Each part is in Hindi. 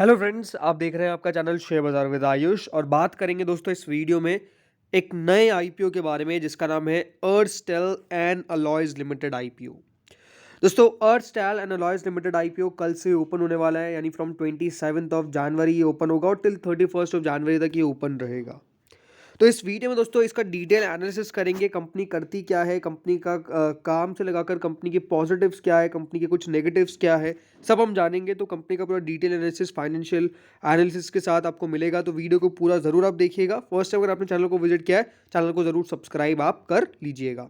हेलो फ्रेंड्स, आप देख रहे हैं आपका चैनल शेयर बाजार विद आयुष और बात करेंगे दोस्तों इस वीडियो में एक नए आईपीओ के बारे में जिसका नाम है अर्स्टेल एंड अलॉयज लिमिटेड आईपीओ। दोस्तों अर्स्टेल एंड अलॉयज लिमिटेड आईपीओ कल से ओपन होने वाला है, यानी फ्रॉम 27 ऑफ जनवरी ये ओपन होगा और टिल 31 ऑफ जनवरी तक ये ओपन रहेगा। तो इस वीडियो में दोस्तों इसका डिटेल एनालिसिस करेंगे, कंपनी करती क्या है, कंपनी का काम से लगाकर कंपनी के पॉजिटिव्स क्या है, कंपनी के कुछ नेगेटिव्स क्या है, सब हम जानेंगे। तो कंपनी का पूरा डिटेल एनालिसिस फाइनेंशियल एनालिसिस के साथ आपको मिलेगा, तो वीडियो को पूरा ज़रूर आप देखिएगा। फर्स्ट टाइम अगर आपने चैनल को विजिट किया है, चैनल को ज़रूर सब्सक्राइब आप कर लीजिएगा।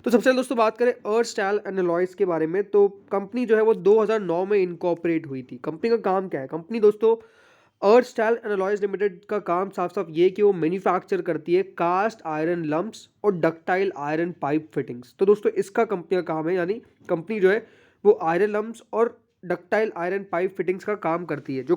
तो सबसे पहले दोस्तों बात करें अर्स्टेल एंड अलॉयज के बारे में, तो कंपनी जो है वो 2009 में इनकॉर्पोरेट हुई थी। कंपनी का काम क्या है, कंपनी दोस्तों अर्स्टेल एंड अलॉयज लिमिटेड का काम साफ साफ ये कि वो मैन्युफैक्चर करती है कास्ट आयरन लम्प्स और डक्टाइल आयरन पाइप फिटिंग्स। तो दोस्तों इसका कंपनी का काम है, यानी कंपनी जो है वो आयरन लम्प्स और डक्टाइल आयरन पाइप फिटिंग्स का काम करती है। जो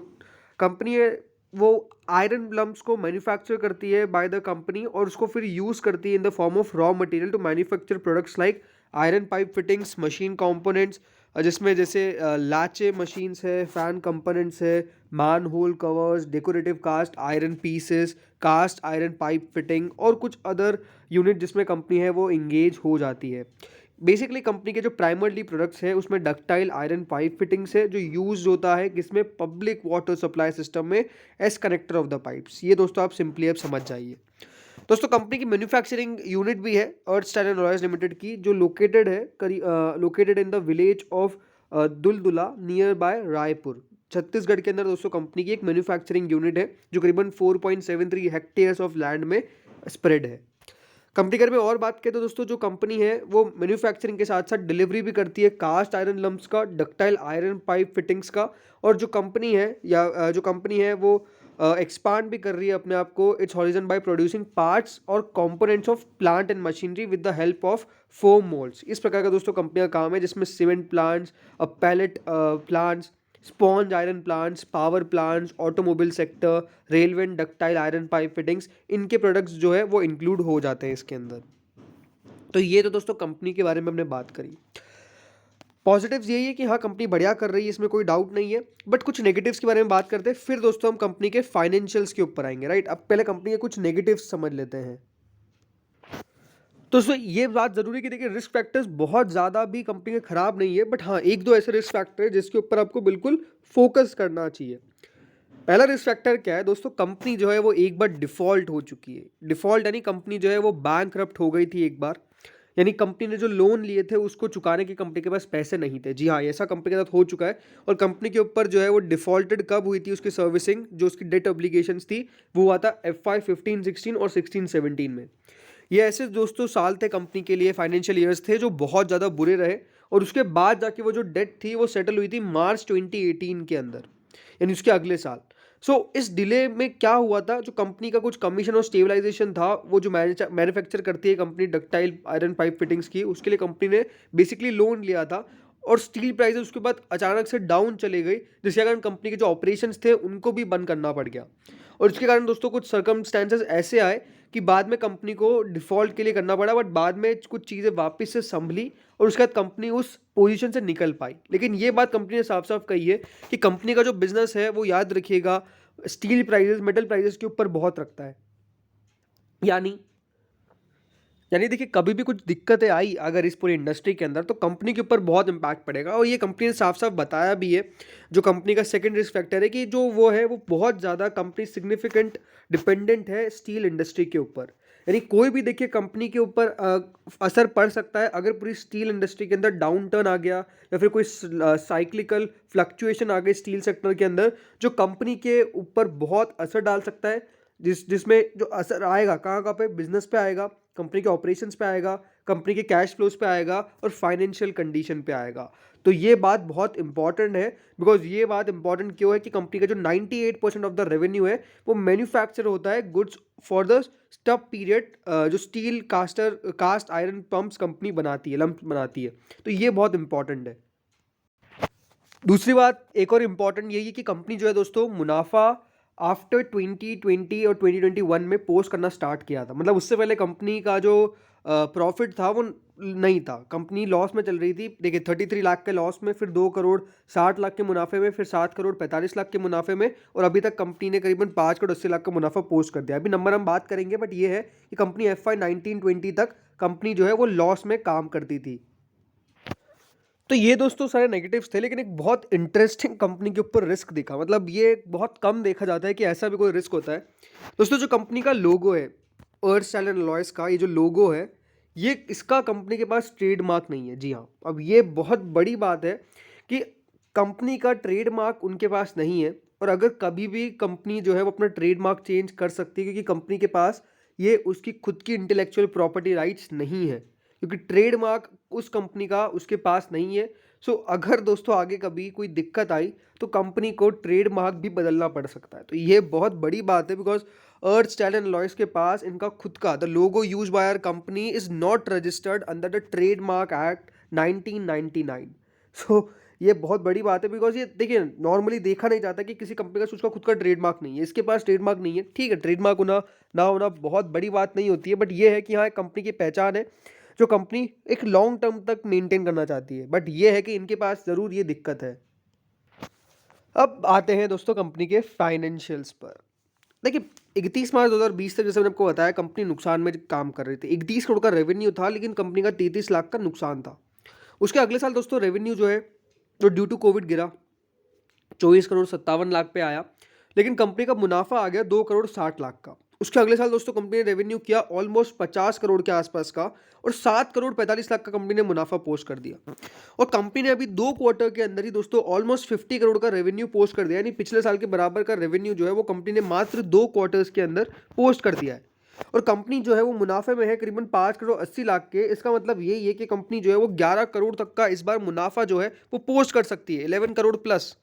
कंपनी है वो आयरन लम्प्स को मैन्युफैक्चर करती है बाय द कंपनी और उसको फिर यूज़ करती है in the form of raw material to manufacture products like iron pipe fittings, machine components, जिसमें जैसे लाचे मशीन्स है, फैन कंपोनेंट्स है, manhole covers, decorative cast iron pieces, cast iron pipe fitting और कुछ अदर यूनिट जिसमें कंपनी है वो इंगेज हो जाती है। बेसिकली कंपनी के जो प्राइमरली प्रोडक्ट्स है उसमें डक्टाइल आयरन पाइप फिटिंग्स है जो यूज होता है किसमें, पब्लिक वाटर सप्लाई सिस्टम में as connector of the pipes. ये दोस्तों आप सिंपली अब समझ जाइए। दोस्तों कंपनी की मैन्युफैक्चरिंग यूनिट भी है अर्स्टेल एंड अलॉयज लिमिटेड की, जो located in the village of Duldula near by Raipur, Chhattisgarh के अंदर। दोस्तों कंपनी की एक मैन्युफैक्चरिंग यूनिट है जो करीबन 4.73 हेक्टेयर्स ऑफ लैंड में स्प्रेड है। कंपनी के बारे में और बात करें तो दोस्तों जो कंपनी है वो मैन्युफैक्चरिंग के साथ साथ डिलीवरी भी करती है कास्ट आयरन लम्प्स का, डक्टाइल आयरन पाइप फिटिंग्स का। और जो कंपनी है जो कंपनी है वो एक्सपांड भी कर रही है अपने आप को its horizon by producing parts और components of plant and machinery with the help of foam moulds. इस प्रकार का दोस्तों कंपनी का काम है जिसमें cement plants, pallet plants, sponge iron plants, power plants, automobile sector, railway and ductile iron pipe fittings, इनके प्रोडक्ट्स जो है वो इंक्लूड हो जाते हैं इसके अंदर। तो ये तो दोस्तों कंपनी के बारे में हमने बात करी। पॉजिटिव्स यही है कि हाँ कंपनी बढ़िया कर रही है, इसमें कोई डाउट नहीं है। बट कुछ नेगेटिव्स के बारे में बात करते हैं, फिर दोस्तों हम कंपनी के फाइनेंशियल्स के ऊपर आएंगे। राइट, अब पहले कंपनी के कुछ नेगेटिव्स समझ लेते हैं। तो दोस्तों ये बात जरूरी है कि देखिए रिस्क फैक्टर्स बहुत ज़्यादा भी कंपनी के खराब नहीं है, बट हाँ एक दो ऐसे रिस्क फैक्टर है जिसके ऊपर आपको बिल्कुल फोकस करना चाहिए। पहला रिस्क फैक्टर क्या है दोस्तों, कंपनी जो है वो एक बार डिफॉल्ट हो चुकी है। डिफॉल्ट यानी कंपनी जो है वो बैंकरप्ट हो गई थी एक बार, यानी कंपनी ने जो लोन लिए थे उसको चुकाने के कंपनी के पास पैसे नहीं थे। जी हाँ, ऐसा कंपनी के साथ हो चुका है। और कंपनी के ऊपर जो है वो डिफॉल्टेड कब हुई थी, उसकी सर्विसिंग जो उसकी डेट ऑब्लिगेशंस थी वो हुआ था FY 15-16 और 16-17 में। ये ऐसे दोस्तों साल थे कंपनी के लिए, फाइनेंशियल ईयर्स थे जो बहुत ज़्यादा बुरे रहे। और उसके बाद जाके वो जो डेट थी वो सेटल हुई थी मार्च 2018 के अंदर, यानी उसके अगले साल। इस डिले में क्या हुआ था, जो कंपनी का कुछ कमीशन और स्टेबलाइजेशन था, वो जो मैन्युफैक्चर करती है company ductile iron pipe fittings की, उसके लिए कंपनी ने बेसिकली लोन लिया था। और स्टील प्राइसेस उसके बाद अचानक से डाउन चले गई, जिसके कारण कंपनी के जो ऑपरेशंस थे उनको भी बंद करना पड़ गया। और इसके कारण दोस्तों कुछ सर्कमस्टेंसेस ऐसे आए कि बाद में कंपनी को डिफॉल्ट के लिए करना पड़ा, बट बाद में कुछ चीज़ें वापस से संभली और उसके बाद कंपनी उस पोजीशन से निकल पाई। लेकिन ये बात कंपनी ने साफ साफ कही है कि कंपनी का जो बिजनेस है वो याद रखिएगा स्टील प्राइसेस, मेटल प्राइसेस के ऊपर बहुत रखता है। यानी यानी देखिए कभी भी कुछ दिक्कतें आई अगर इस पूरी इंडस्ट्री के अंदर, तो कंपनी के ऊपर बहुत इंपैक्ट पड़ेगा। और ये कंपनी ने साफ साफ बताया भी है। जो कंपनी का सेकंड रिस्क फैक्टर है कि जो वो है वो बहुत ज़्यादा कंपनी सिग्निफिकेंट डिपेंडेंट है स्टील इंडस्ट्री के ऊपर। यानी कोई भी देखिए कंपनी के ऊपर असर पड़ सकता है अगर पूरी स्टील इंडस्ट्री के अंदर डाउन टर्न आ गया या फिर कोई साइक्लिकल फ्लक्चुएशन आ गई स्टील सेक्टर के अंदर, जो कंपनी के ऊपर बहुत असर डाल सकता है। जिसमें जो असर आएगा कहाँ कहाँ पे, बिजनेस पे आएगा, कंपनी के ऑपरेशंस पे आएगा, कंपनी के कैश फ्लोज पे आएगा और फाइनेंशियल कंडीशन पे आएगा। तो ये बात बहुत इंपॉर्टेंट है। बिकॉज ये बात इंपॉर्टेंट क्यों है कि कंपनी का जो 98% ऑफ द रेवेन्यू है वो मैन्युफैक्चर होता है goods for the stub period, जो steel cast iron pumps company बनाती है, लंप्स बनाती है। तो ये बहुत इंपॉर्टेंट है। दूसरी बात एक और इम्पॉर्टेंट यही है कि कंपनी जो है दोस्तों मुनाफा आफ्टर 2020 और 2021 में पोस्ट करना स्टार्ट किया था। मतलब उससे पहले कंपनी का जो प्रॉफिट था वो नहीं था, कंपनी लॉस में चल रही थी। देखिए 33 लाख के लॉस में, फिर 2 करोड़ 60 लाख के मुनाफे में, फिर 7 करोड़ 45 लाख के मुनाफे में, और अभी तक कंपनी ने करीबन 5 करोड़ 80 लाख का मुनाफा पोस्ट कर दिया। अभी नंबर हम बात करेंगे, बट ये है कि कंपनी FY 19-20 तक कंपनी जो है वो लॉस में काम करती थी। तो ये दोस्तों सारे नेगेटिव्स थे, लेकिन एक बहुत इंटरेस्टिंग कंपनी के ऊपर रिस्क दिखा। मतलब ये बहुत कम देखा जाता है कि ऐसा भी कोई रिस्क होता है। दोस्तों जो कंपनी का लोगो है, अर्स्टल एंड अलॉयज का ये जो लोगो है, ये इसका कंपनी के पास ट्रेडमार्क नहीं है। जी हाँ, अब ये बहुत बड़ी बात है कि कंपनी का ट्रेडमार्क उनके पास नहीं है। और अगर कभी भी कंपनी जो है वो अपना ट्रेडमार्क चेंज कर सकती है, क्योंकि कंपनी के पास ये उसकी खुद की इंटेलेक्चुअल प्रॉपर्टी राइट्स नहीं है, क्योंकि ट्रेडमार्क उस कंपनी का उसके पास नहीं है। सो अगर दोस्तों आगे कभी कोई दिक्कत आई तो कंपनी को ट्रेडमार्क भी बदलना पड़ सकता है। तो ये बहुत बड़ी बात है, बिकॉज अर्स्टल एंड अलॉयज के पास इनका खुद का the logo use by our company is not registered under the trademark act 1999। So ये बहुत बड़ी बात है, बिकॉज ये देखिए नॉर्मली देखा नहीं जाता कि किसी कंपनी का उसका खुद का ट्रेडमार्क नहीं है। इसके पास ट्रेडमार्क नहीं है, ठीक है, ट्रेडमार्क होना ना होना बहुत बड़ी बात नहीं होती है, बट ये है कि हाँ एक कंपनी की पहचान है जो कंपनी एक लॉन्ग टर्म तक मेंटेन करना चाहती है। बट ये है कि इनके पास ज़रूर ये दिक्कत है। अब आते हैं दोस्तों कंपनी के फाइनेंशियल्स पर। देखिए 31 मार्च 2020 तक जैसे मैंने आपको बताया कंपनी नुकसान में काम कर रही थी। 31 करोड़ का रेवेन्यू था, लेकिन कंपनी का 33 लाख का नुकसान था। उसके अगले साल दोस्तों रेवेन्यू जो है तो ड्यू टू कोविड गिरा, 24 करोड़ 57 लाख पे आया, लेकिन कंपनी का मुनाफा आ गया 2 करोड़ 60 लाख का। उसके अगले साल दोस्तों कंपनी ने रेवेन्यू किया ऑलमोस्ट 50 करोड़ के आसपास का, और 7 करोड़ 45 लाख का कंपनी ने मुनाफा पोस्ट कर दिया। और कंपनी ने अभी 2 क्वार्टर के अंदर ही दोस्तों ऑलमोस्ट 50 करोड़ का रेवेन्यू पोस्ट कर दिया, यानी पिछले साल के बराबर का रेवेन्यू जो है वो कंपनी ने मात्र 2 क्वार्टर्स के अंदर पोस्ट कर दिया है। और कंपनी जो है वो मुनाफे में है करीबन 5 करोड़ 80 लाख के। इसका मतलब यही है कि कंपनी जो है वो 11 करोड़ तक का इस बार मुनाफा जो है वो पोस्ट कर सकती है, 11 करोड़ प्लस।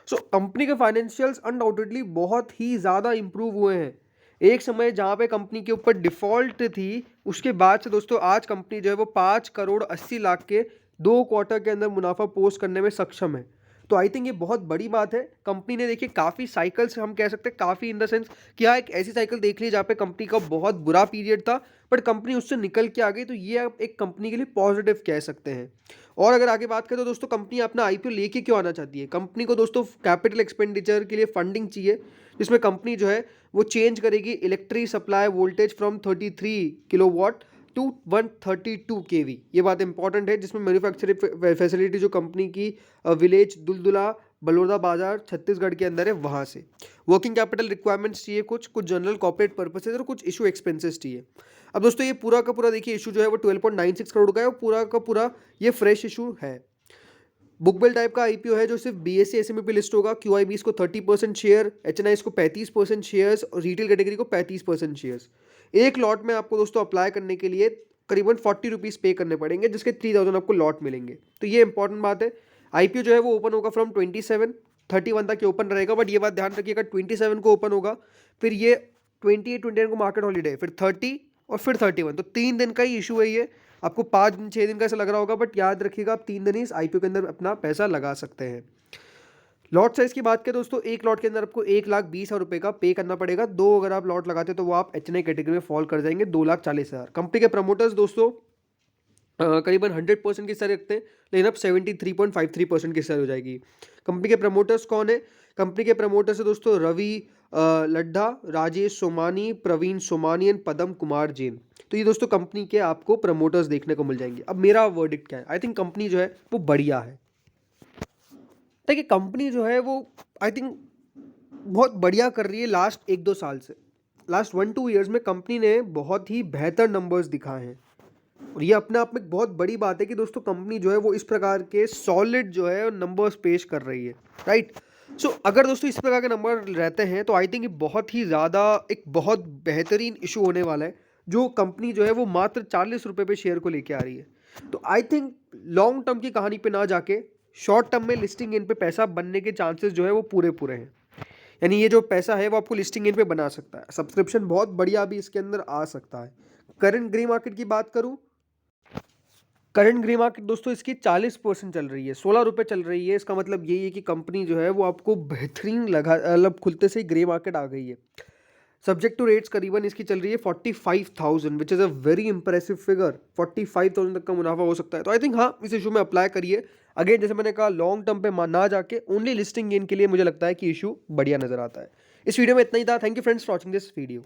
सो कंपनी के फाइनेंशियल्स अनडाउटेडली बहुत ही ज़्यादा इंप्रूव हुए हैं। एक समय जहाँ पे कंपनी के ऊपर डिफ़ॉल्ट थी, उसके बाद से दोस्तों आज कंपनी जो है वो 5 करोड़ 80 लाख के 2 क्वार्टर के अंदर मुनाफा पोस्ट करने में सक्षम है। तो आई थिंक ये बहुत बड़ी बात है। कंपनी ने देखिए काफ़ी साइकिल्स हम कह सकते हैं, काफ़ी इन द सेंस कि हाँ एक ऐसी साइकिल देख ली जहाँ पे कंपनी का बहुत बुरा पीरियड था, बट कंपनी उससे निकल के आ गई। तो ये आप एक कंपनी के लिए पॉजिटिव कह सकते हैं। और अगर आगे बात करें तो दोस्तों कंपनी अपना IPO लेके क्यों आना चाहती है। कंपनी को दोस्तों कैपिटल एक्सपेंडिचर के लिए फंडिंग चाहिए, जिसमें कंपनी जो है वो चेंज करेगी electric supply voltage from 33 kilowatt to 132 kV। ये बात इंपॉर्टेंट है, जिसमें मैन्युफैक्चरिंग फैसिलिटी जो कंपनी की विलेज दुलदुला बलौदा बाजार छत्तीसगढ़ के अंदर है, वहाँ से वर्किंग कैपिटल रिक्वायरमेंट्स चाहिए, कुछ जनरल कॉर्पोरेट पर्पसेज और कुछ इशू एक्सपेंसेस चाहिए। अब दोस्तों ये पूरा का पूरा देखिए इशू जो है वो 12.96 करोड़ का है, और पूरा का पूरा ये फ्रेश इशू है। बुकबिल टाइप का IPO है, जो सिर्फ BSE SME पे लिस्ट होगा। QIBs को 30% शेयर, HNIs को 35% शेयर्स और रिटेल कैटेगरी को 35% शेयर्स। एक लॉट में आपको दोस्तों अप्लाई करने के लिए करीबन 40 रुपीज़ पे करने पड़ेंगे, जिसके 3000 आपको लॉट मिलेंगे। तो ये इंपॉर्टेंट बात है। IPO जो है वो ओपन होगा फ्रॉम 27, 31 तक ये ओपन रहेगा, बट ये बात ध्यान रखिएगा 27 को ओपन होगा, फिर ये 28, 29 को मार्केट हॉलीडे, फिर 30 और फिर 31। तो 3 दिन का ही इशू है ये। आपको 5 दिन 6 दिन का ऐसा लग रहा होगा, बट याद रखिएगा आप 3 दिन ही इस IPO के अंदर अपना पैसा लगा सकते हैं। लॉट साइज की बात करें दोस्तों, एक लॉट के अंदर आपको 1,20,000 रुपये का पे करना पड़ेगा। 2 अगर आप लॉट लगाते तो वो आप HNI कैटेगरी में फॉल कर जाएंगे, 2,40,000। कंपनी के प्रमोटर्स दोस्तों करीबन 100% की हिस्सा रखते हैं, लेकिन अब 73.53% की हिस्सा हो जाएगी। कंपनी के प्रमोटर्स कौन है। कंपनी के प्रमोटर्स है दोस्तों रवि लड्ढा, राजेश सोमानी, प्रवीण सोमानी एंड पदम कुमार जैन। तो ये दोस्तों कंपनी के आपको प्रमोटर्स देखने को मिल जाएंगे। अब मेरा वर्डिक्ट क्या है, आई थिंक कंपनी जो है वो बढ़िया है। देखिए कंपनी जो है वो आई थिंक बहुत बढ़िया कर रही है लास्ट 1-2 साल से। लास्ट 1-2 ईयर्स में कंपनी ने बहुत ही बेहतर नंबर्स दिखाए हैं, और ये अपने आप में एक बहुत बड़ी बात है कि दोस्तों कंपनी जो है वो इस प्रकार के सॉलिड जो है नंबर्स पेश कर रही है, राइट। सो अगर दोस्तों इस प्रकार के नंबर रहते हैं तो आई थिंक ये बहुत ही ज़्यादा एक बहुत बेहतरीन इशू होने वाला है, जो कंपनी जो है वो मात्र 40 रुपये पे शेयर को लेके आ रही है। तो आई थिंक लॉन्ग टर्म की कहानी पे ना जाके शॉर्ट टर्म में लिस्टिंग इन पे पैसा बनने के चांसेस जो है वो पूरे पूरे हैं। यानी ये जो पैसा है वो आपको लिस्टिंग इन पे बना सकता है। सब्सक्रिप्शन बहुत बढ़िया भी इसके अंदर आ सकता है। करंट ग्रे मार्केट की बात करूँ करंट ग्रे मार्केट दोस्तों इसकी 40% चल रही है, 16 रुपये चल रही है। इसका मतलब यही है कि कंपनी जो है वो आपको बेहतरीन लगा, मतलब खुलते से ही ग्रे मार्केट आ गई है। सब्जेक्ट टू रेट्स करीबन इसकी चल रही है 45,000, which is a very impressive figure. 45,000 तक का मुनाफा हो सकता है, तो आई थिंक हाँ, इस इशू में अप्लाई करिए। अगेन जैसे मैंने कहा, लॉन्ग टर्म पे ना जाके ओनली लिस्टिंग गेन के लिए मुझे लगता है कि इशू बढ़िया नजर आता है। इस वीडियो में इतना ही था। Thank you friends for watching this video.